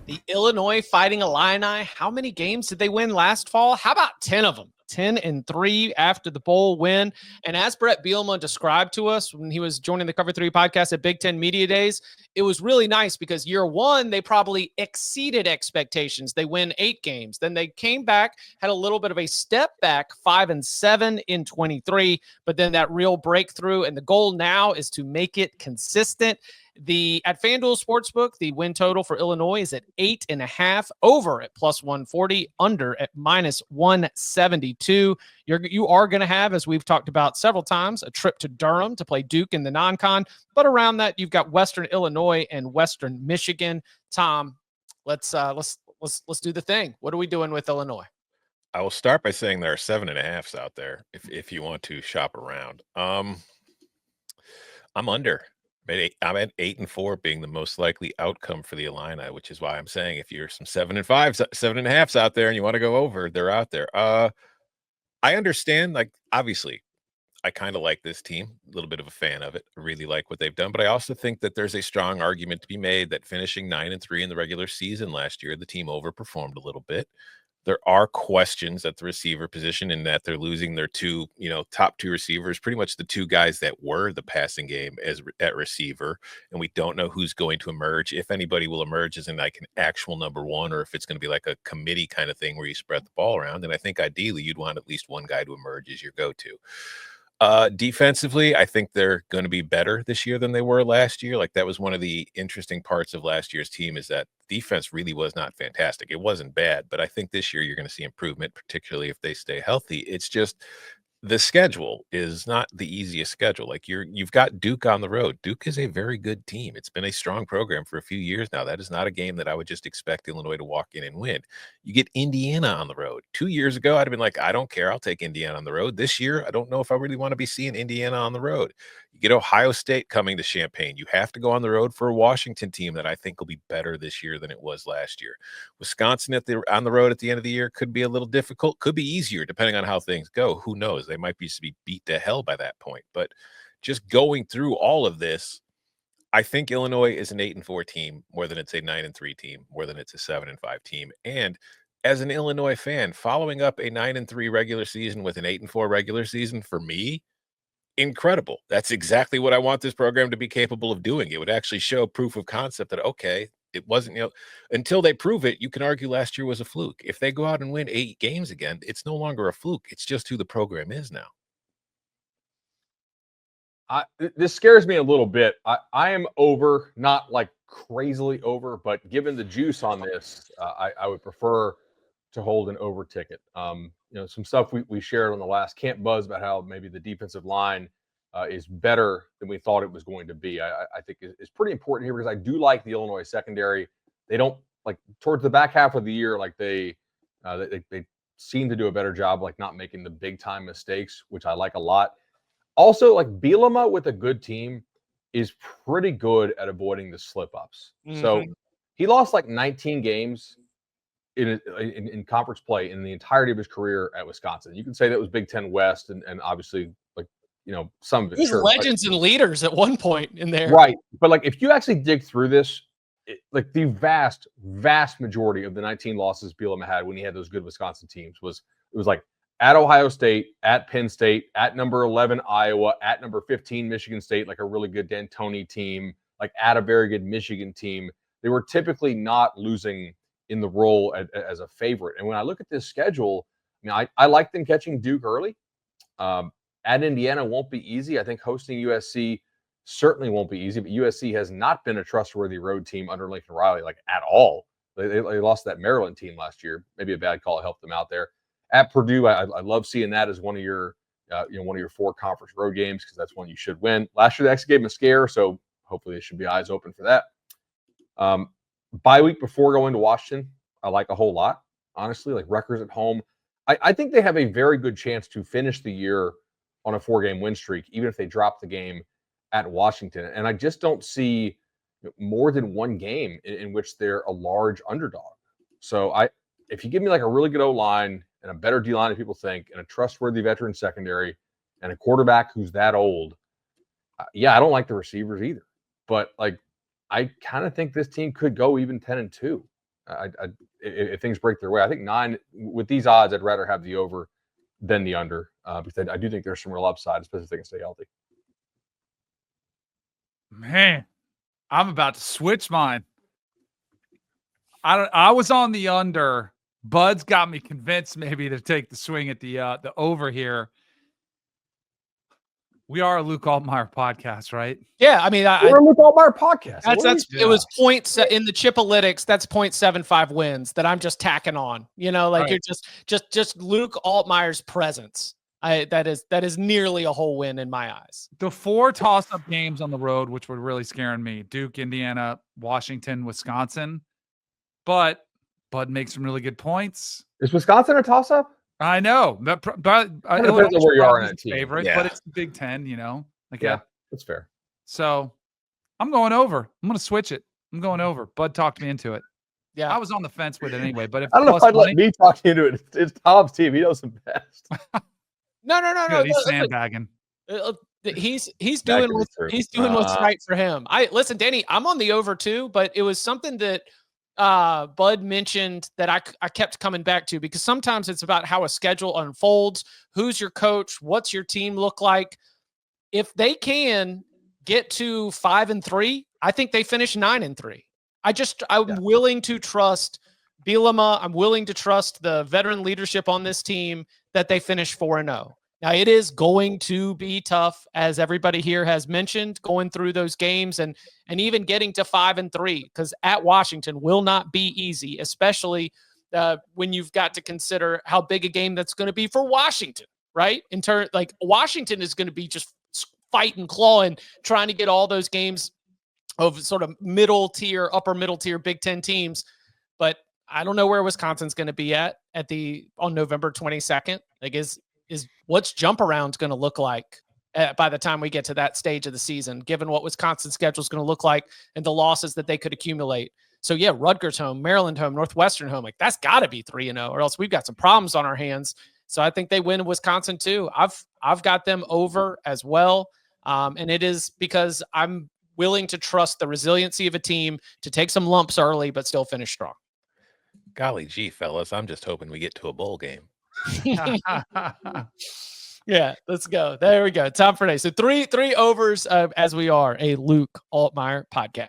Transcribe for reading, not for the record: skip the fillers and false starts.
The Illinois Fighting Illini, how many games did they win last fall? How about 10 of them? 10-3 after the bowl win. And as Brett Bielema described to us when he was joining the Cover 3 podcast at Big Ten Media Days, it was really nice because year one, they probably exceeded expectations. They win 8 games. Then they came back, had a little bit of a step back, 5-7 in 23, but then that real breakthrough. And the goal now is to make it consistent. At FanDuel Sportsbook, the win total for Illinois is at 8.5, over at plus 140, under at minus 172. You are going to have, as we've talked about several times, a trip to Durham to play Duke in the non-con. But around that, you've got Western Illinois and Western Michigan. Tom, let's do the thing. What are we doing with Illinois? I will start by saying there are 7.5s out there if you want to shop around. I'm under. I'm at 8-4 being the most likely outcome for the Illini, which is why I'm saying if you're some 7-5s, 7.5s out there and you want to go over, they're out there. I understand, like, obviously, I kind of like this team, a little bit of a fan of it. I really like what they've done, but I also think that there's a strong argument to be made that finishing 9-3 in the regular season last year, the team overperformed a little bit. There are questions at the receiver position in that they're losing their top 2 receivers, pretty much the 2 guys that were the passing game at receiver. And we don't know who's going to emerge. If anybody will emerge as in like an actual number 1, or if it's going to be like a committee kind of thing where you spread the ball around. And I think ideally you'd want at least one guy to emerge as your go-to. Defensively, I think they're going to be better this year than they were last year. Like, that was one of the interesting parts of last year's team, is that defense really was not fantastic. It wasn't bad, but I think this year you're going to see improvement, particularly if they stay healthy. It's just the schedule is not the easiest schedule. Like, you've got Duke on the road. Duke is a very good team. It's been a strong program for a few years now. That is not a game that I would just expect Illinois to walk in and win. You get Indiana on the road. 2 years ago, I'd have been like, I don't care. I'll take Indiana on the road. This year, I don't know if I really want to be seeing Indiana on the road. You get Ohio State coming to Champaign. You have to go on the road for a Washington team that I think will be better this year than it was last year. Wisconsin on the road at the end of the year could be a little difficult, could be easier depending on how things go. Who knows? They might be beat to hell by that point. But just going through all of this, I think Illinois is an 8-4 team more than it's a 9-3 team, more than it's a 7-5 team. And as an Illinois fan, following up a 9-3 regular season with an 8-4 regular season, for me, incredible. That's exactly what I want this program to be capable of doing. It would actually show proof of concept that, okay, it wasn't, until they prove it, you can argue last year was a fluke. If they go out and win 8 games again, it's no longer a fluke. It's just who the program is now. This scares me a little bit. I am over, not like crazily over, but given the juice on this, I would prefer to hold an over ticket. Some stuff we shared on the last Camp Buzz about how maybe the defensive line is better than we thought it was going to be. I think is pretty important here, because I do like the Illinois secondary. They don't, like, towards the back half of the year, like they seem to do a better job, like not making the big time mistakes, which I like a lot. Also, like, Bielema with a good team is pretty good at avoiding the slip-ups. Mm-hmm. So he lost like 19 games in conference play in the entirety of his career at Wisconsin. You can say that was Big Ten West, and obviously, like, some of it. There's legends and leaders at one point in there. Right. But, like, if you actually dig through this, like, the vast, vast majority of the 19 losses Bielema had when he had those good Wisconsin teams was like at Ohio State, at Penn State, at number 11 Iowa, at number 15 Michigan State, like a really good D'Antoni team, like at a very good Michigan team. They were typically not losing in the role as a favorite. And when I look at this schedule, I like them catching Duke early. At Indiana won't be easy. I think hosting USC certainly won't be easy, but USC has not been a trustworthy road team under Lincoln Riley, like, at all. They lost that Maryland team last year. Maybe a bad call helped them out there. At Purdue, I love seeing that as one of your 4 conference road games, because that's one you should win. Last year, they actually gave them a scare, so hopefully they should be eyes open for that. Bye week before going to Washington, I like a whole lot, honestly. Like, Rutgers at home, I think they have a very good chance to finish the year on a 4-game win streak, even if they drop the game at Washington. And I just don't see more than one game in which they're a large underdog. So if you give me like a really good O-line and a better D-line than people think, and a trustworthy veteran secondary, and a quarterback who's that old, I don't like the receivers either. But, like, I kind of think this team could go even 10-2. If things break their way, I think 9 with these odds, I'd rather have the over than the under because I do think there's some real upside, especially if they can stay healthy. Man, I'm about to switch mine. I was on the under. Bud's got me convinced maybe to take the swing at the over here. We are a Luke Altmaier podcast, right? Yeah, I mean, We're a Luke Altmaier podcast. It was in the Chipalytics. That's 0.75 wins that I'm just tacking on. You know, like you're just Luke Altmaier's presence. That is nearly a whole win in my eyes. The 4 toss-up games on the road, which were really scaring me: Duke, Indiana, Washington, Wisconsin. But Bud makes some really good points. Is Wisconsin a toss-up? I know, but depends on where you are in that team. Favorite, Yeah. But it's the Big Ten, you know. Like yeah, that's fair. So I'm going over. I'm going to switch it. I'm going over. Bud talked me into it. Yeah, I was on the fence with it anyway. But if I don't know if I'd let me talk you into it. It's Tom's team. He knows them best. No. He's sandbagging. He's doing what's right for him. Listen, Danny, I'm on the over too, but it was something that Bud mentioned that I kept coming back to, because sometimes it's about how a schedule unfolds. Who's your coach? What's your team look like? If they can get to 5-3, I think they finish 9-3. I'm willing to trust Bielema. I'm willing to trust the veteran leadership on this team that they finish 4-0. Now, it is going to be tough, as everybody here has mentioned, going through those games and even getting to 5-3, because at Washington will not be easy, especially when you've got to consider how big a game that's going to be for Washington, right? Washington is going to be just fighting, clawing, trying to get all those games of sort of middle tier, upper middle tier Big Ten teams. But I don't know where Wisconsin's going to be on November 22nd. Like, is what's jump around going to look like by the time we get to that stage of the season, given what Wisconsin's schedule is going to look like and the losses that they could accumulate. So yeah, Rutgers home, Maryland home, Northwestern home, like that's got to be 3-0, or else we've got some problems on our hands. So I think they win Wisconsin too. I've got them over as well. And it is because I'm willing to trust the resiliency of a team to take some lumps early, but still finish strong. Golly gee, fellas, I'm just hoping we get to a bowl game. Yeah, let's go. There we go. Time for today. So three overs as we are a Luke Altmaier podcast.